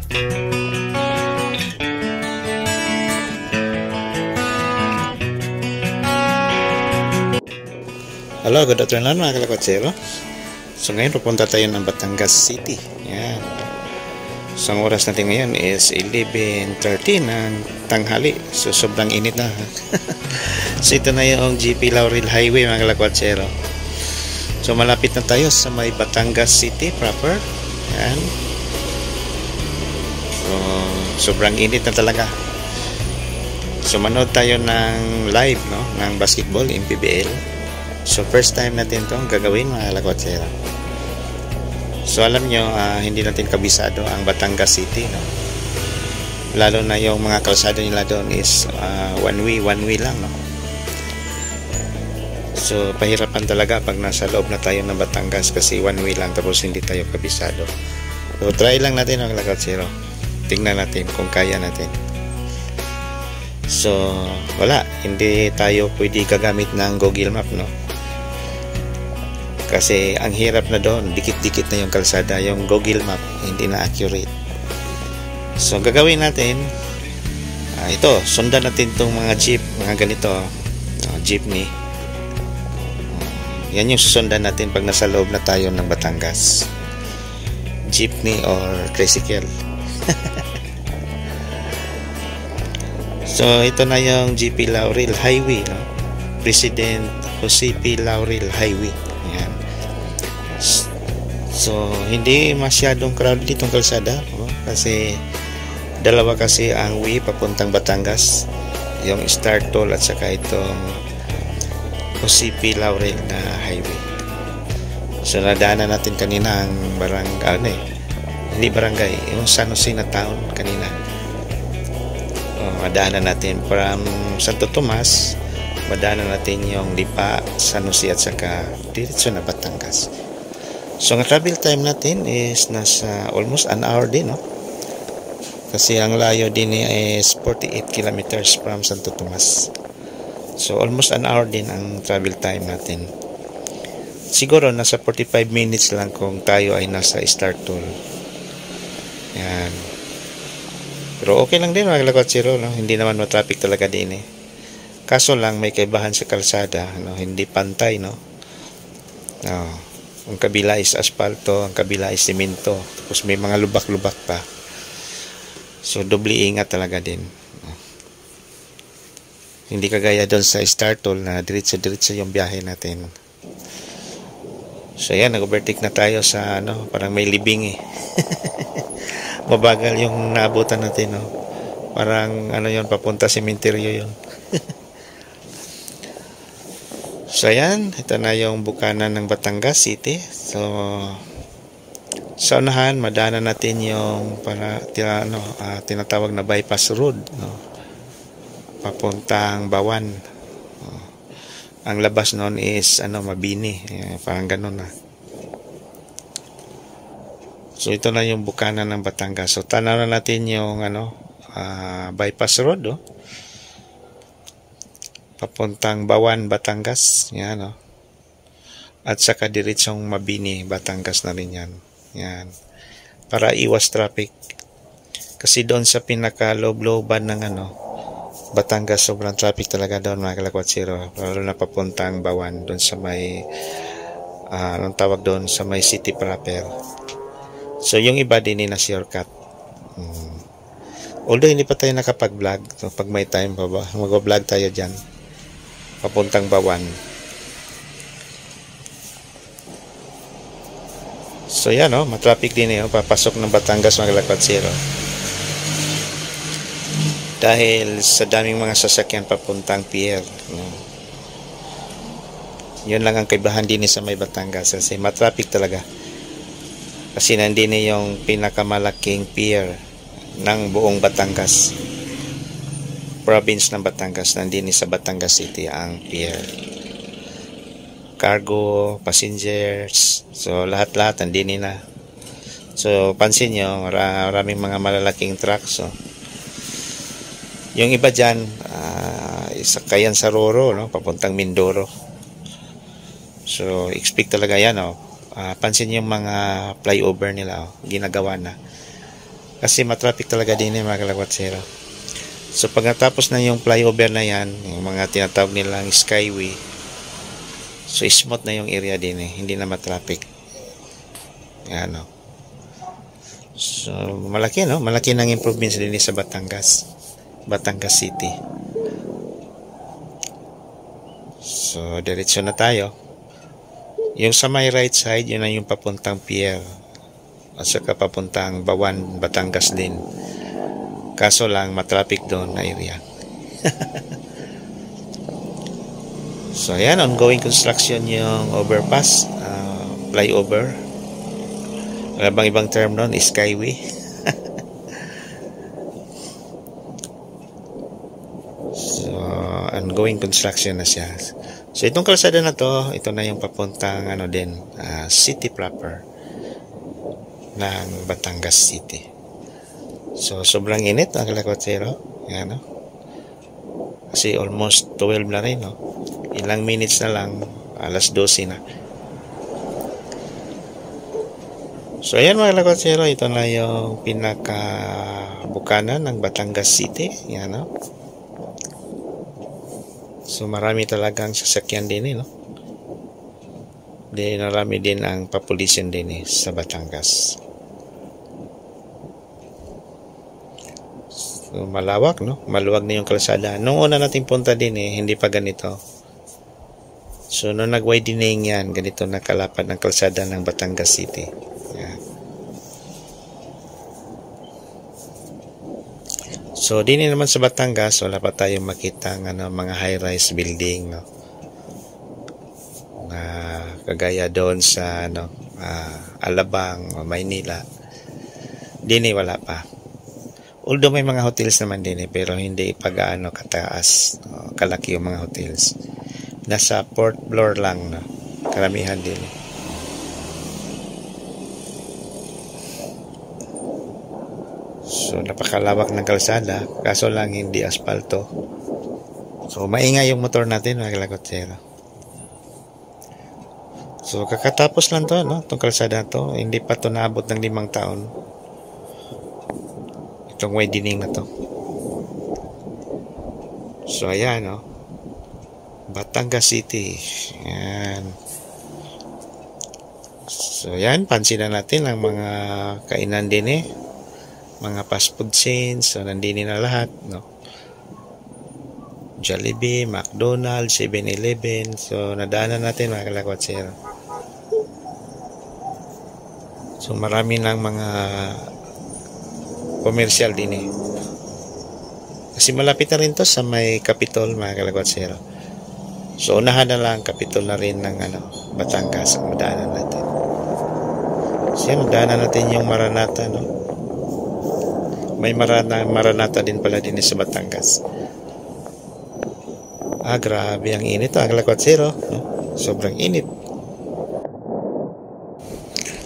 Hello, good afternoon mga kalakotsero. So ngayon pupunta tayo ng Batangas City. Yan. So ang oras natin ngayon is 11:30 ng tanghali. So sobrang init na. So ito na yung GP Laurel Highway mga kalakotsero. So malapit na tayo sa may Batangas City proper. Yan. So sobrang init na talaga. So manood tayo ng live ng basketball in PBL. So first time natin itong gagawin mga kalakotsero. So alam nyo, hindi natin kabisado ang Batangas City, lalo na yung mga kalsada nila doon is one way lang, So pahirapan talaga pag nasa loob na tayo ng Batangas kasi one way lang tapos hindi tayo kabisado. So try lang natin mga kalakotsero. Tingnan natin kung kaya natin. So wala, hindi tayo pwede gagamit ng Google Map, kasi ang hirap na doon, dikit-dikit na yung kalsada, yung Google Map hindi na accurate. So gagawin natin ito, sundan natin itong mga jeep, mga ganito, jeepney. Yan yung susundan natin pag nasa loob na tayo ng Batangas, jeepney or tricycle. So ito na yung GP Laurel Highway, President Jose P. Laurel Highway. Yan. So hindi masyadong crowded itong kalsada, kasi dalawa kasi ang way papuntang Batangas, yung Star Toll at saka itong Jose P. Laurel na highway. So nadaanan natin kanina ang hindi barangay, yung San Jose na town kanina. Madaanan natin from Santo Tomas, madaanan natin yung Lipa, San Jose at saka diretso na Batangas. So ang travel time natin is nasa almost an hour din, kasi ang layo din is 48 kilometers from Santo Tomas. So almost an hour din ang travel time natin. Siguro nasa 45 minutes lang kung tayo ay nasa Star Toll. Yan. Pero okay lang din mga kalakotsero, hindi naman ma-traffic talaga din. Kaso lang may kaibahan sa kalsada, hindi pantay, ang kabila is asfalto, ang kabila is simento, tapos may mga lubak-lubak pa. So doble ingat talaga din. Hindi kagaya doon sa Star Toll na diretso-diretso yung biyahe natin. So yan, nag-overtake na tayo sa parang may libing mabagal yung naabutan natin, parang yun, papunta sementeryo yun. So ayan, ito na yung bukana ng Batangas City. So sa unahan, madaanan natin yung tinatawag na bypass road, papuntang Bawan. Ang labas noon is Mabini, parang ganun na. So ito na yung bukana ng Batangas. So tanaw na natin yung bypass road, papuntang Bawan, Batangas. Yan, at saka diretsong Mabini, Batangas na rin yan. Yan. Para iwas traffic. Kasi doon sa pinaka-loob-looban ng Batangas, sobrang traffic talaga doon mga kalakotsero. Lalo na papuntang Bawan, doon sa may anong tawag doon, sa may city proper. So yung iba din na shortcut. Although hindi pa tayo nakapag-vlog, so pag may time pa ba, mag-vlog tayo dyan papuntang Bawan. So yan, matraffic din papasok ng Batangas mga kalakotsero. Dahil sa daming mga sasakyan papuntang pier. Yun lang ang kaibahan din sa may Batangas, kasi matraffic talaga. Kasi nandun yung pinakamalaking pier ng buong Batangas. Province ng Batangas, nandun sa Batangas City ang pier. Cargo, passengers, so lahat-lahat nandun na. So pansin nyo, maraming mga malalaking trucks. So yung iba dyan, isakayan sa Roro, papuntang Mindoro. So expect talaga yan, pansin yung mga flyover nila, ginagawa na. So yung iba dyan, isakayan sa Roro, papuntang Mindoro. So expect talaga yan, pansin yung mga flyover nila, ginagawa na. So Kasi matraffic talaga din mga kalakwatsero. So pag natapos na yung flyover na yan, yung mga tinatawag nilang skyway, so smooth na yung area din hindi na matraffic. Yan o. So malaki no, malaki ng improvements din sa Batangas City. So diretso na tayo. Yung sa my right side, yun na yung papuntang pier at saka papuntang Bawan, Batangas din. Kaso lang matraffic doon na area. So ayan, ongoing construction yung overpass, flyover. Wala bang ibang term doon? Skyway. So ongoing construction na siya. So itong kalsada na to, ito na yung papuntang city proper ng Batangas City. So sobrang init ang kalakwatsero. Yan, no? Kasi almost 12 na rin, no? Ilang minutes na lang, alas 12 na. So ayan mga kalakwatsero, ito na yung pinaka-bukana ng Batangas City. Yan, no? So marami talagang sasakyan din no? Di marami din ang population din sa Batangas. So malawak no? Maluwag na yung kalsada. Nung una nating punta din hindi pa ganito. So nung nag-widening yan, ganito nakalapad ng kalsada ng Batangas City. Yan. So din naman sa Batangas, wala pa tayong makita ng mga high-rise building, no? Kagaya doon sa Alabang o Maynila. Din wala pa. Although may mga hotels naman din pero hindi pa gaano kataas, kalaki yung mga hotels. Nasa fourth floor lang, no? Karamihan din. So napakalawak ng kalsada, kaso lang hindi asfalto. So maingay yung motor natin mga kalakwatsero. So kakatapos lang to, no? Itong kalsada to, hindi pa to naabot ng 5 taon. Itong widening na to. So ayan, no? Batangas City. Ayan. So ayan, pansinan natin ang mga kainan din mga fast food chains, so nandini na lahat, no? Jollibee, McDonald's, 7-Eleven, so nadaanan natin mga kalakwatsero. So marami ng mga commercial din kasi malapit na rin to sa may Capitol mga kalakwatsero. So unahan na lang Capitol na rin ng Batangas ang madaanan natin. So yan, nadaanan natin yung Maranata, no? May Maranata din pala din sa Batangas. Grabe ang init ang kalakwatsero, no? Sobrang init.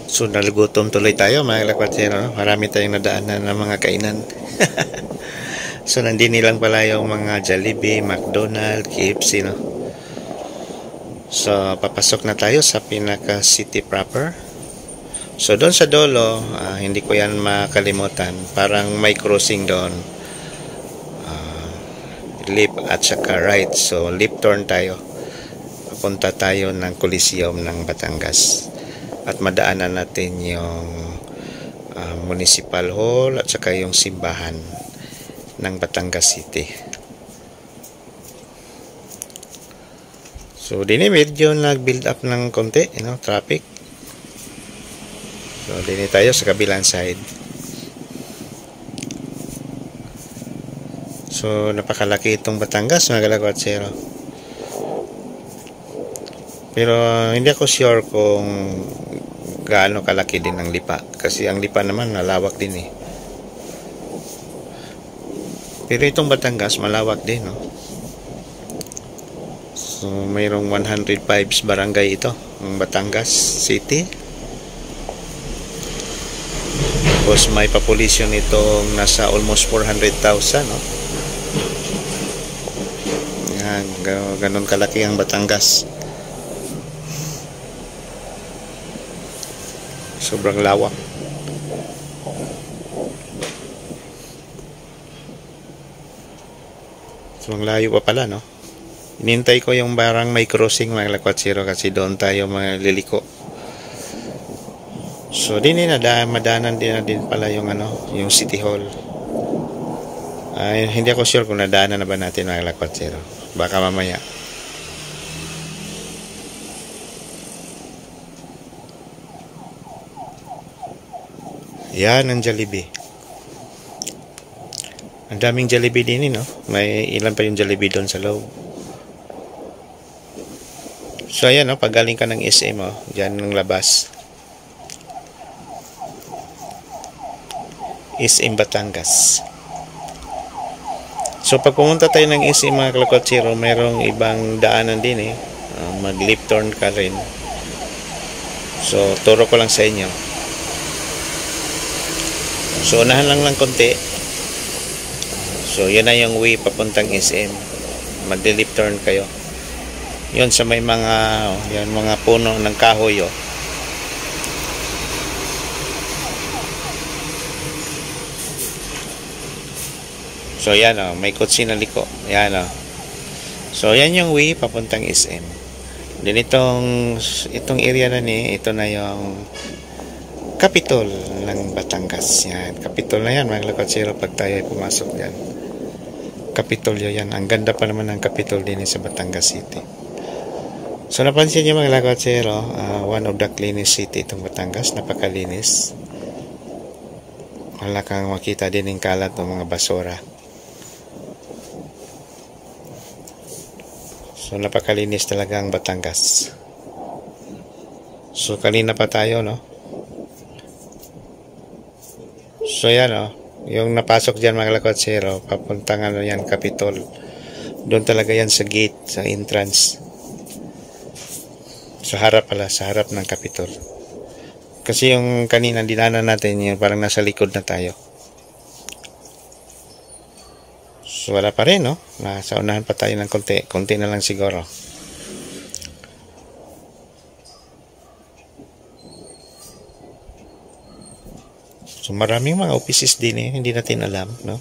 So nalugutom tuloy tayo mga kalakwatsero, no? Marami tayong nadaanan ng mga kainan. So nandini lang pala yung mga Jollibee, McDonald's, KFC, no? So papasok na tayo sa pinaka city proper. So doon sa dulo, hindi ko yan makalimutan. Parang may crossing doon. Left at saka right. So left turn tayo. Papunta tayo ng Coliseum ng Batangas. At madaanan natin yung Municipal Hall at saka yung simbahan ng Batangas City. So din medyo nag-build up ng konti, traffic. So, din tayo sa kabilang side. So, napakalaki itong Batangas, mga kalakwatsero. Pero, hindi ako sure kung gaano kalaki din ang Lipa. Kasi ang Lipa naman, malawak din Pero itong Batangas, malawak din, no? So, mayroong 105 barangay ito, ang Batangas City. Tapos may population itong nasa almost 400,000, no? Yan, ganun kalaki ang Batangas. Sobrang lawak. So, ang layo pa pala, no? Inintay ko yung barang may crossing mga lakwatsero kasi doon tayo liliko. So, madanan din pala yung yung City Hall. Ay, hindi ako sure kung nadaanan na ba natin mga lakwatsero. Baka mamaya. Yan ang Jollibee. Ang daming Jollibee din, no? May ilan pa yung Jollibee doon sa loob. So, ayan, no? Pag galing ka ng SM, dyan ng labas. SM Batangas. So, pag pumunta tayo ng SM mga kalakwatsero, mayroong ibang daanan din, mag-left turn ka rin. So, turo ko lang sa inyo. So, unahan lang konti. So, yun na yung way papuntang SM. Mag-left turn kayo. Yun sa may mga puno ng kahoy, So, yan, may kotse na liko. Yan, So, yan yung way papuntang SM. Then, itong area na ito na yung Capitol ng Batangas. Yan, Capitol na yan, mga lakwatsero, pag tayo ay pumasok dyan. Kapitolyo yan. Ang ganda pa naman ng Capitol din sa Batangas City. So, napansin nyo mga lakwatsero, one of the cleanest city itong Batangas. Napakalinis. Wala kang makita din ng kalat ng mga basura. So, napakalinis talaga ang Batangas. So, kanina pa tayo, no? So, yan, yung napasok dyan mga lakwatsero, papuntang yan, Capitol. Doon talaga yan sa gate, sa entrance. Sa harap ng Capitol. Kasi yung kanina dinanan natin, yung parang nasa likod na tayo. So, wala pa rin, no? Nasa unahan pa tayo ng konti. Konti na lang siguro. So, maraming mga offices din hindi natin alam, no?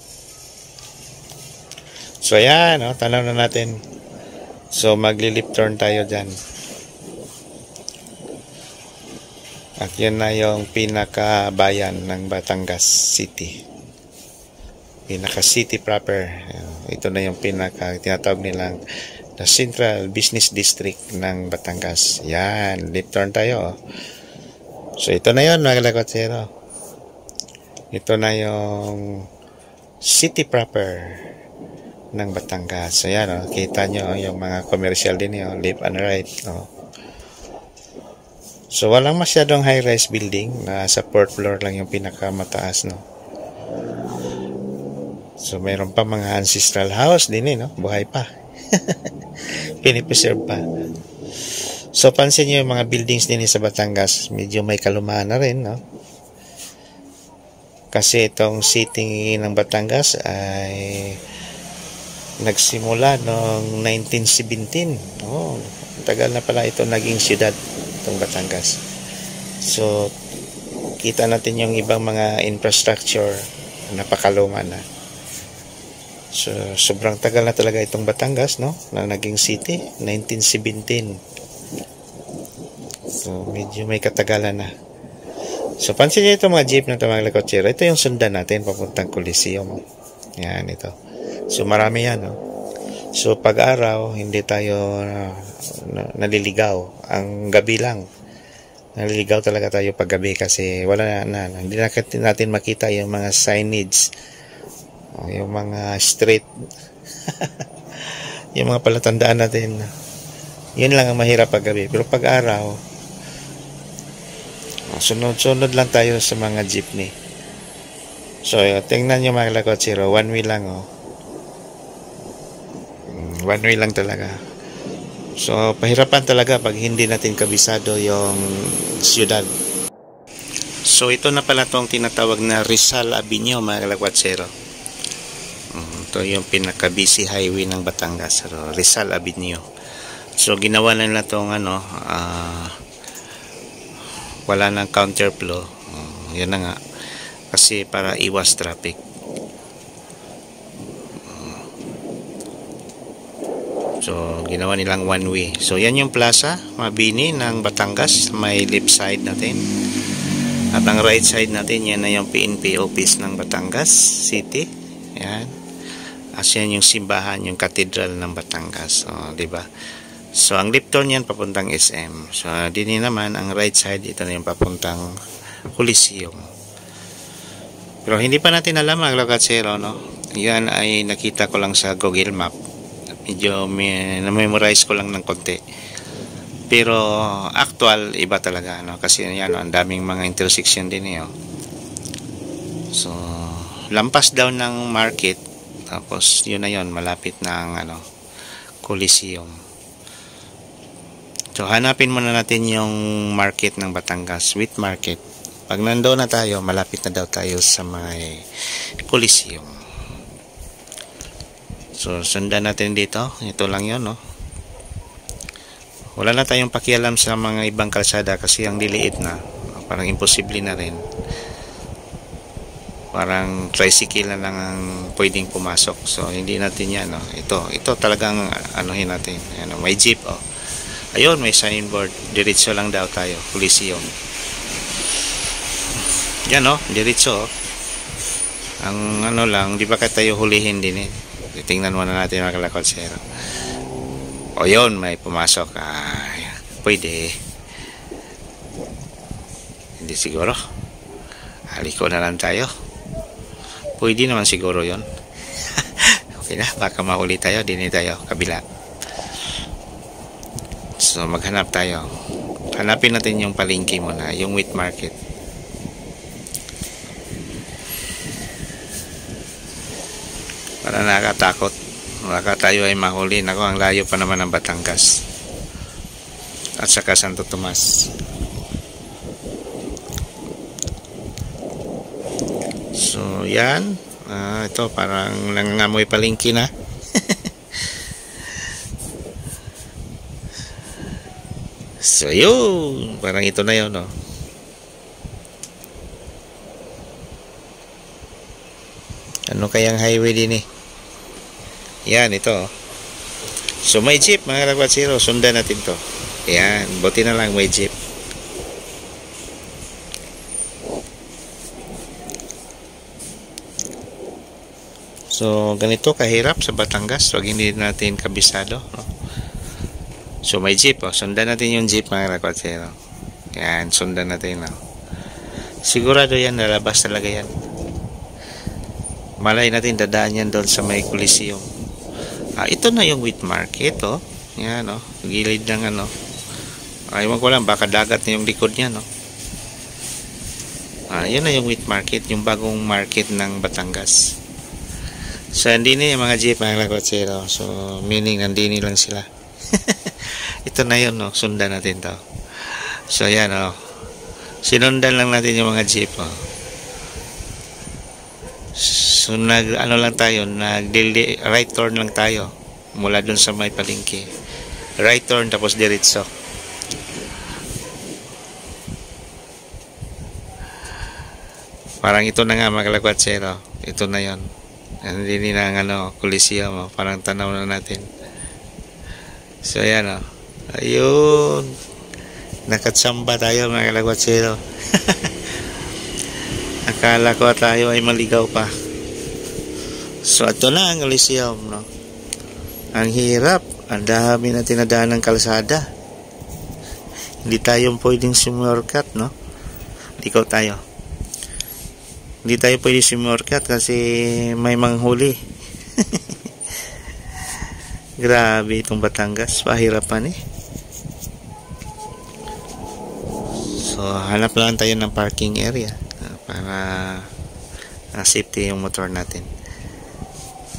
So, ayan, tanaw na natin. So, magli-left turn tayo dyan. At yan na yung pinaka-bayan ng Batangas City. Pinaka-city proper. Ito na yung tinatawag nilang the Central Business District ng Batangas. Yan, left turn tayo. So, ito na yun, mga lakwatsero. Ito na yung city proper ng Batangas. So, yan, kita nyo yung mga commercial din left and right. So, walang masyadong high-rise building. Nasa 4th floor lang yung pinakamataas, So, mayroon pa mga ancestral house din, Buhay pa. Pinipreserve pa. So, pansin nyo yung mga buildings din sa Batangas. Medyo may kalumaan na rin, Kasi itong city ng Batangas ay nagsimula noong 1917. Tagal na pala ito naging siyudad, itong Batangas. So, kita natin yung ibang mga infrastructure napakaluma na. So, sobrang tagal na talaga itong Batangas, na naging city, 1917. So, medyo may katagalan na. So, pansin niyo itong mga jeep na ito, mga lakwatsero. Ito yung sundan natin papuntang Coliseum. Yan, ito. So, marami yan, So, pag-araw, hindi tayo naliligaw. Ang gabi lang. Naliligaw talaga tayo pag gabi kasi wala hindi natin makita yung mga signage. Yung mga street. Yung mga palatandaan natin. Yun lang ang mahirap pag gabi. Pero pag araw, sunod-sunod lang tayo sa mga jeepney. So, tingnan nyo mga lakwatsero. One way lang, One way lang talaga. So, pahirapan talaga pag hindi natin kabisado yung siyudad. So, ito na pala itong tinatawag na Rizal Avenue, mga lakwatsero. Ito yung pinaka-busy highway ng Batangas, Rizal Avenue. So, ginawa na nila itong wala nang counterflow. Yan na nga. Kasi para iwas traffic. So ginawa nilang one way. So yan yung Plaza Mabini ng Batangas, may left side natin. At ang right side natin, yan na yung PNP office ng Batangas City. Yan. As yan yung simbahan, yung cathedral ng Batangas. So, diba? So ang left turn yan papuntang SM. So din naman ang right side, ito na yung papuntang Coliseum. Pero hindi pa natin alam mga kalakwatsyero, no? Yan ay nakita ko lang sa Google Map. Medyo na-memorize ko lang ng konti. Pero actual iba talaga, no? Kasi yan, ang daming mga intersection din eh. So lampas daw ng market, tapos yun na yun, malapit ng Coliseum. So hanapin muna natin yung market ng Batangas, wheat market. Pag nandoon na tayo, malapit na daw tayo sa may Coliseum. So sundan natin dito, ito lang yun, no? Wala na tayong pakialam sa mga ibang kalsada kasi ang diliit na, parang imposible na rin. Parang tricycle na lang ang pwedeng pumasok. So hindi natin yan, no? Ito talagang anuhin natin. May jeep, oh. Ayun, may signboard, diretso lang daw tayo, Coliseum. Yan, oh, diretso, oh. Ang lang, di ba tayo hulihin din eh. Tingnan muna natin mga kalakwatsyero. O yun, may pumasok. Pwede. Hindi siguro. Haliko na lang tayo. Pwede naman siguro yun. Okay na, baka mahuli tayo. Dini tayo, kabila. So maghanap tayo. Hanapin natin yung palengke muna, yung wheat market. Para nakakatakot. Baka tayo ay mahuli. Nako, ang layo pa naman ng Batangas. At saka Santo Tomas. So, yan. Ito, parang nangangamoy palengke na. So, yun. Parang ito na yun, no? Ano kayang highway din eh? Yan, ito. So may jeep mga kalakwatsyero, sundan natin to. Yan, buti na lang may jeep. So ganito kahirap sa Batangas, wag hindi natin kabisado, no? So may jeep, oh. Sundan natin yung jeep mga kalakwatsyero. Yan, sundan natin, no? Sigurado yan, lalabas talaga yan. Malay natin dadaan yan doon sa may Coliseum. Ito na yung wheat market, oh. Yan, oh. Gilid ng Ewan ko lang, baka dagat na yung likod niya, no. Yun na yung wheat market, yung bagong market ng Batangas. So, andini yung mga jeep, mga kalakwatsyero. So, meaning, nandini lang sila. Ito na yun, no. Sundan natin to. So, yan, oh. Sinundan lang natin yung mga jeep, oh. So lang tayo, right turn lang tayo mula dun sa may palengke. Right turn tapos diretso. Parang ito na nga mga kalakwatsyero. Ito na yon. Hindi na Coliseum, parang tanaw na natin. So yan, oh. Ayun. Nakatsamba tayo mga kalakwatsyero. Akala ko tayo ay maligaw pa. So ito na ang Coliseum, no? Ang hirap. Ang dami na tinadaan ng kalsada. Hindi tayo pwedeng sumorkat, no? Ikaw tayo. Hindi tayo pwedeng sumorkat kasi may manghuli. Grabe itong Batangas. Pahirapan eh. So hanap lang tayo ng parking area para safety yung motor natin.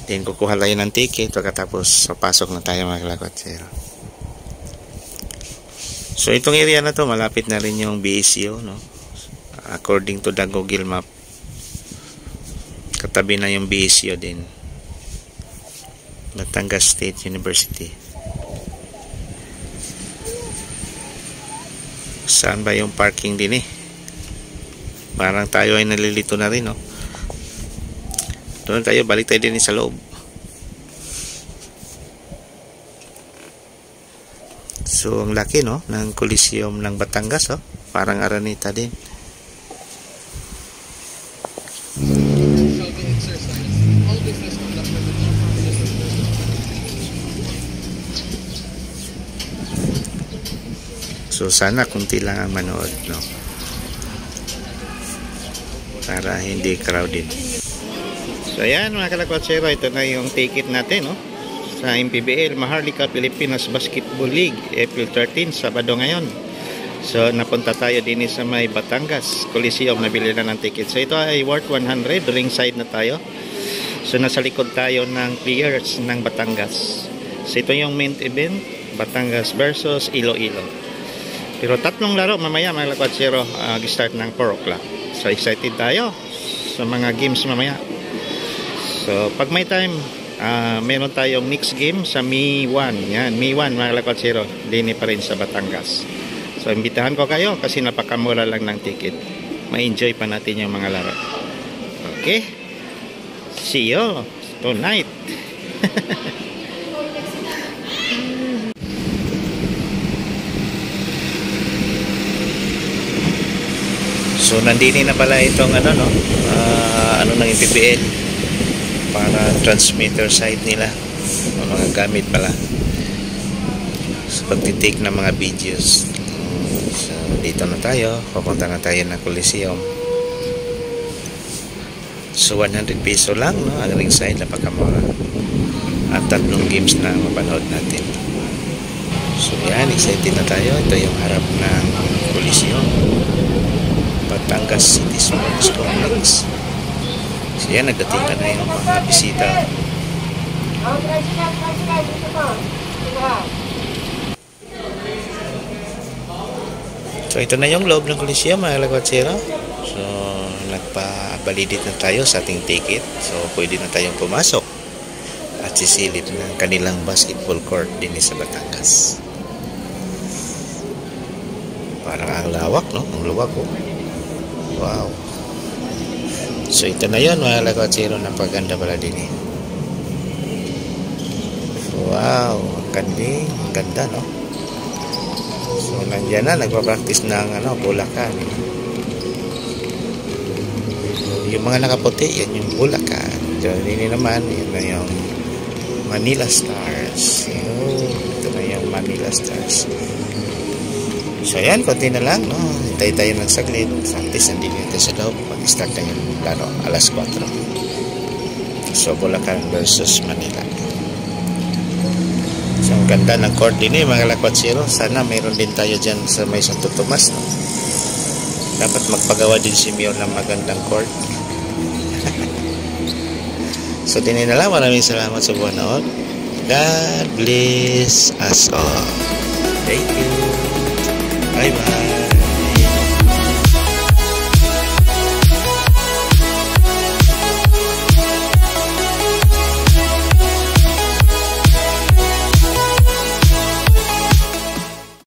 Then kukuha tayo ng ticket pagkatapos papasok na tayo mga kalakwatsyero. So itong area na to malapit na rin yung BSU, no? According to the Google Map, katabi na yung BSU din, Batangas State University. Saan ba yung parking din eh? Parang tayo ay nalilito na rin, no? Doon tayo, balik tayo din sa loob. So, ang laki, no? Ng Coliseum ng Batangas, oh. Parang Araneta din. So, sana kunti lang ang manood, no? Para hindi crowded. So, ayan mga kalakwatsero, ito na yung ticket natin, no? Sa MPBL, Maharlika Pilipinas Basketball League, April 13, Sabado ngayon. So, napunta tayo din sa may Batangas Coliseum, nabili na ng ticket. So, ito ay worth 100, ringside na tayo. So, nasa likod tayo ng players ng Batangas. So, ito yung main event, Batangas versus Iloilo. Pero tatlong laro mamaya mga kalakwatsero, start ng 4 o'clock. So, excited tayo sa mga games mamaya. So, pag may time, meron tayong next game sa May 1. Yan, May 1 mga kalakwatsero, dini pa rin sa Batangas. So, imbitahan ko kayo kasi napakamura lang ng ticket. Ma-enjoy pa natin yung mga laro. Okay? See you tonight. So, nandini na pala itong ano ng MPBL para transmitter site nila. Mga gamit pala sa pagtitake ng mga videos. So, dito na tayo. Papunta na tayo ng Coliseum. So, 100 peso lang, no? Ang ringside, napakamura. At 3 games na mapanood natin. So, yan. Excited na tayo. Ito yung harap ng Coliseum. Batangas City Sports Complex. So, yan. Nagdating na yung mga bisita. So, ito na yung loob ng Coliseum, mga kalakwatsero. So, nagpa-validate na tayo sa ating ticket. So, pwede na tayong pumasok at sisilip ng kanilang basketball court din sa Batangas. Parang ang lawak, no? Ang luwag, oh. Wow. So, ito na yun, mga kalakwatsero. Napaganda pala din, eh. Wow. Ang ganda, no? So, nandiyan na, nagpa-practice ng Bulacan. Yung mga nakaputi, yan yung Bulacan. So, ini naman, yan na yung Manila Stars. Ito na yung Manila Stars. So, yan, konti na lang, no? Hintay tayo ng saglit. Santis, nandito natin sa loob. Mag-start na yung laro, alas 4. So, Bulacan versus Manila. So, ang ganda ng court din, mga kalakwatsero. Sana mayroon din tayo dyan sa may Santo Tomas, no? Dapat magpagawa din si Mayor ng magandang court. So, din na lang. Maraming salamat sa buwan noon. God bless us all. Thank you. Bye-bye.